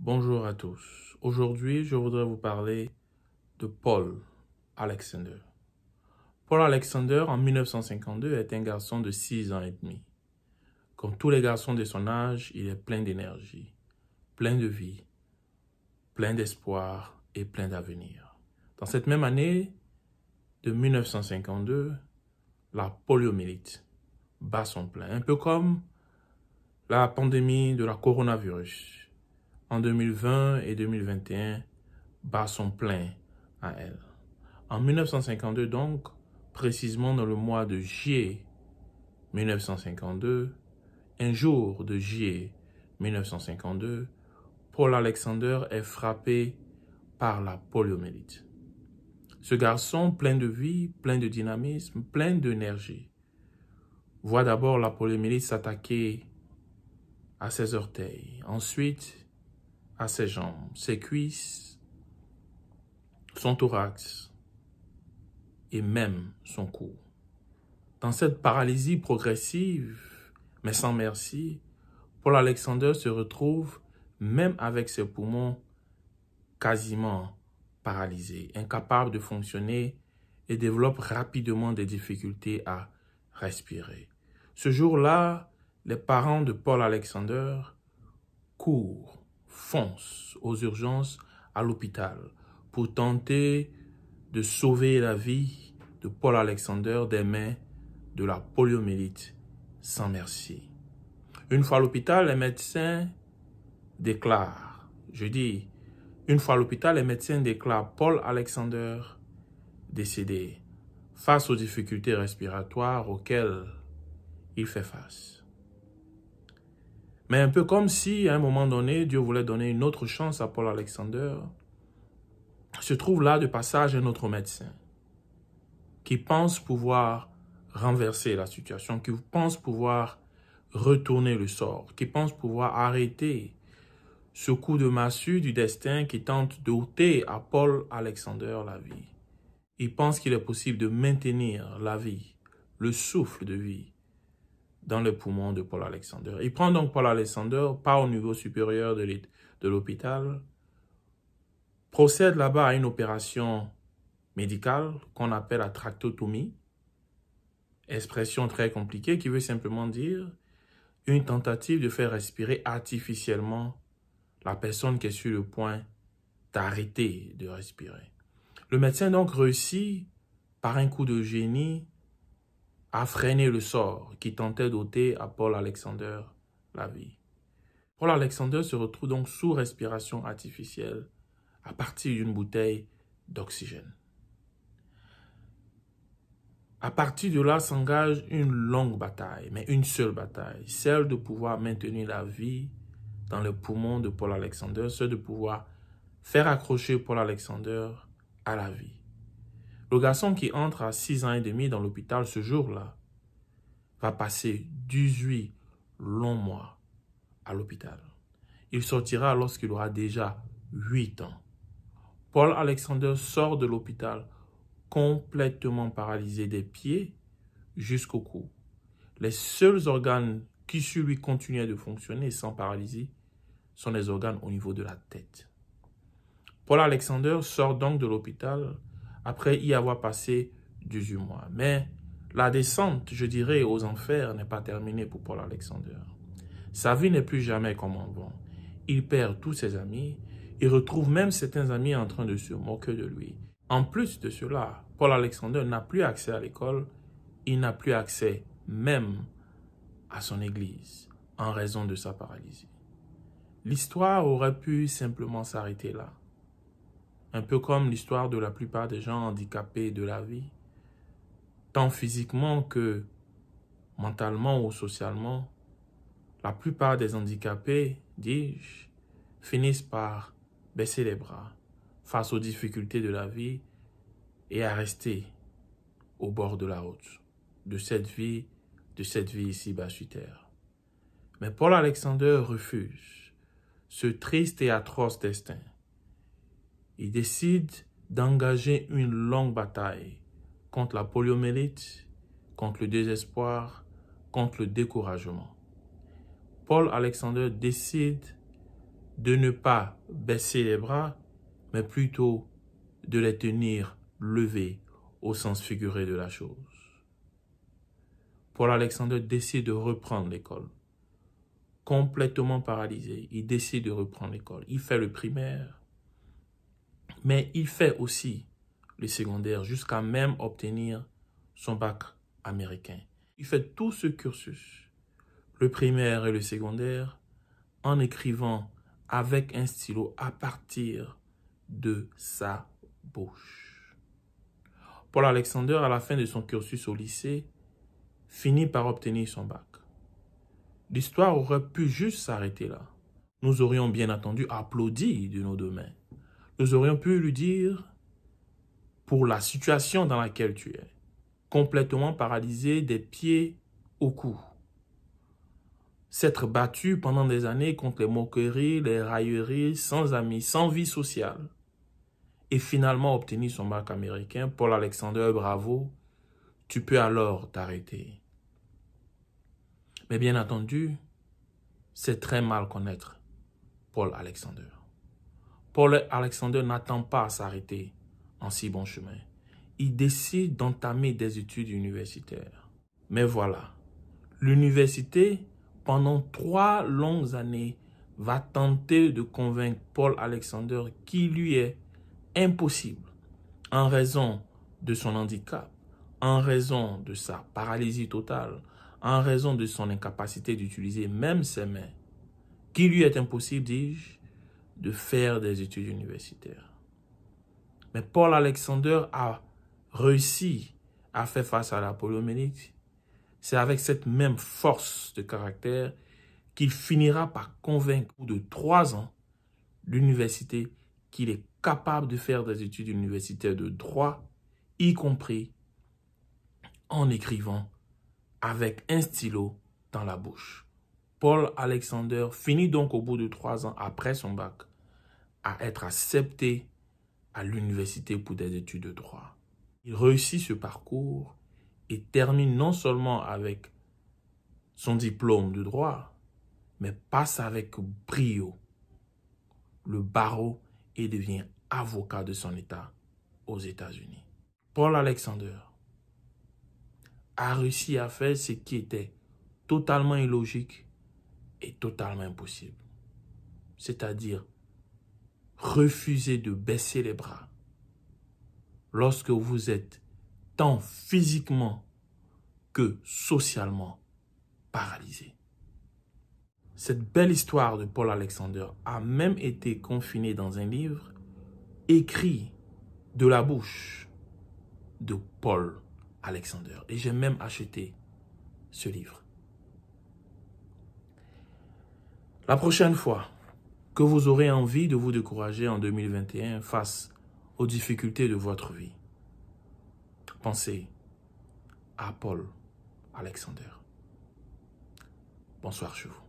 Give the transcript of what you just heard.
Bonjour à tous. Aujourd'hui, je voudrais vous parler de Paul Alexander. Paul Alexander, en 1952, est un garçon de 6 ans et demi. Comme tous les garçons de son âge, il est plein d'énergie, plein de vie, plein d'espoir et plein d'avenir. Dans cette même année de 1952, la poliomyélite bat son plein, un peu comme la pandémie de la coronavirus en 2020 et 2021 bat son plein à elle. En 1952 donc, précisément dans le mois de juillet 1952, un jour de juillet 1952, Paul Alexander est frappé par la poliomyélite. Ce garçon plein de vie, plein de dynamisme, plein d'énergie, voit d'abord la poliomyélite s'attaquer à ses orteils, ensuite à ses jambes, ses cuisses, son thorax et même son cou. Dans cette paralysie progressive, mais sans merci, Paul Alexander se retrouve, même avec ses poumons quasiment paralysés, incapable de fonctionner et développe rapidement des difficultés à respirer. Ce jour-là, les parents de Paul Alexander courent, foncent aux urgences à l'hôpital pour tenter de sauver la vie de Paul Alexander des mains de la poliomyélite sans merci. Une fois à l'hôpital, les médecins déclarent, Paul Alexander décédé face aux difficultés respiratoires auxquelles il fait face. Mais un peu comme si, à un moment donné, Dieu voulait donner une autre chance à Paul Alexander, se trouve là de passage un autre médecin qui pense pouvoir renverser la situation, qui pense pouvoir retourner le sort, qui pense pouvoir arrêter ce coup de massue du destin qui tente d'ôter à Paul Alexander la vie. Il pense qu'il est possible de maintenir la vie, le souffle de vie dans les poumons de Paul Alexander. Il prend donc Paul Alexander, part au niveau supérieur de l'hôpital, procède là-bas à une opération médicale qu'on appelle la trachéotomie, expression très compliquée qui veut simplement dire une tentative de faire respirer artificiellement la personne qui est sur le point d'arrêter de respirer. Le médecin donc réussit, par un coup de génie, à freiner le sort qui tentait d'ôter à Paul Alexander la vie. Paul Alexander se retrouve donc sous respiration artificielle à partir d'une bouteille d'oxygène. À partir de là s'engage une longue bataille, mais une seule bataille, celle de pouvoir maintenir la vie dans les poumons de Paul Alexander, celle de pouvoir faire accrocher Paul Alexander à la vie. Le garçon qui entre à 6 ans et demi dans l'hôpital ce jour-là va passer 18 longs mois à l'hôpital. Il sortira lorsqu'il aura déjà 8 ans. Paul Alexander sort de l'hôpital complètement paralysé des pieds jusqu'au cou. Les seuls organes qui sur lui continuaient de fonctionner sans paralysie sont les organes au niveau de la tête. Paul Alexander sort donc de l'hôpital après y avoir passé 18 mois. Mais la descente, je dirais, aux enfers n'est pas terminée pour Paul Alexander. Sa vie n'est plus jamais comme avant. Il perd tous ses amis. Il retrouve même certains amis en train de se moquer de lui. En plus de cela, Paul Alexander n'a plus accès à l'école. Il n'a plus accès même à son église en raison de sa paralysie. L'histoire aurait pu simplement s'arrêter là. Un peu comme l'histoire de la plupart des gens handicapés de la vie, tant physiquement que mentalement ou socialement. La plupart des handicapés, dis-je, finissent par baisser les bras face aux difficultés de la vie et à rester au bord de la route de cette vie ici-bas sur terre. Mais Paul Alexander refuse ce triste et atroce destin. Il décide d'engager une longue bataille contre la poliomyélite, contre le désespoir, contre le découragement. Paul Alexander décide de ne pas baisser les bras, mais plutôt de les tenir levés au sens figuré de la chose. Paul Alexander décide de reprendre l'école. Complètement paralysé, il décide de reprendre l'école. Il fait le primaire, mais il fait aussi le secondaire jusqu'à même obtenir son bac américain. Il fait tout ce cursus, le primaire et le secondaire, en écrivant avec un stylo à partir de sa bouche. Paul Alexander, à la fin de son cursus au lycée, finit par obtenir son bac. L'histoire aurait pu juste s'arrêter là. Nous aurions bien entendu applaudi de nos deux mains. Nous aurions pu lui dire, pour la situation dans laquelle tu es, complètement paralysé des pieds au cou, s'être battu pendant des années contre les moqueries, les railleries, sans amis, sans vie sociale, et finalement obtenir son bac américain. Paul Alexander, bravo, tu peux alors t'arrêter. Mais bien entendu, c'est très mal connaître Paul Alexander. Paul Alexander n'attend pas à s'arrêter en si bon chemin. Il décide d'entamer des études universitaires. Mais voilà, l'université, pendant 3 longues années, va tenter de convaincre Paul Alexander qu'il lui est impossible, en raison de son handicap, en raison de sa paralysie totale, en raison de son incapacité d'utiliser même ses mains, qu'il lui est impossible, dis-je, de faire des études universitaires. Mais Paul Alexander a réussi à faire face à la poliomyélite. C'est avec cette même force de caractère qu'il finira par convaincre au bout de 3 ans l'université qu'il est capable de faire des études universitaires de droit, y compris en écrivant avec un stylo dans la bouche. Paul Alexander finit donc au bout de 3 ans après son bac à être accepté à l'université pour des études de droit. Il réussit ce parcours et termine non seulement avec son diplôme de droit, mais passe avec brio le barreau et devient avocat de son État aux États-Unis. Paul Alexander a réussi à faire ce qui était totalement illogique et totalement impossible. C'est-à-dire refuser de baisser les bras lorsque vous êtes tant physiquement que socialement paralysé. Cette belle histoire de Paul Alexander a même été confinée dans un livre écrit de la bouche de Paul Alexander. Et j'ai même acheté ce livre. La prochaine fois que vous aurez envie de vous décourager en 2021 face aux difficultés de votre vie, pensez à Paul Alexander. Bonsoir chez vous.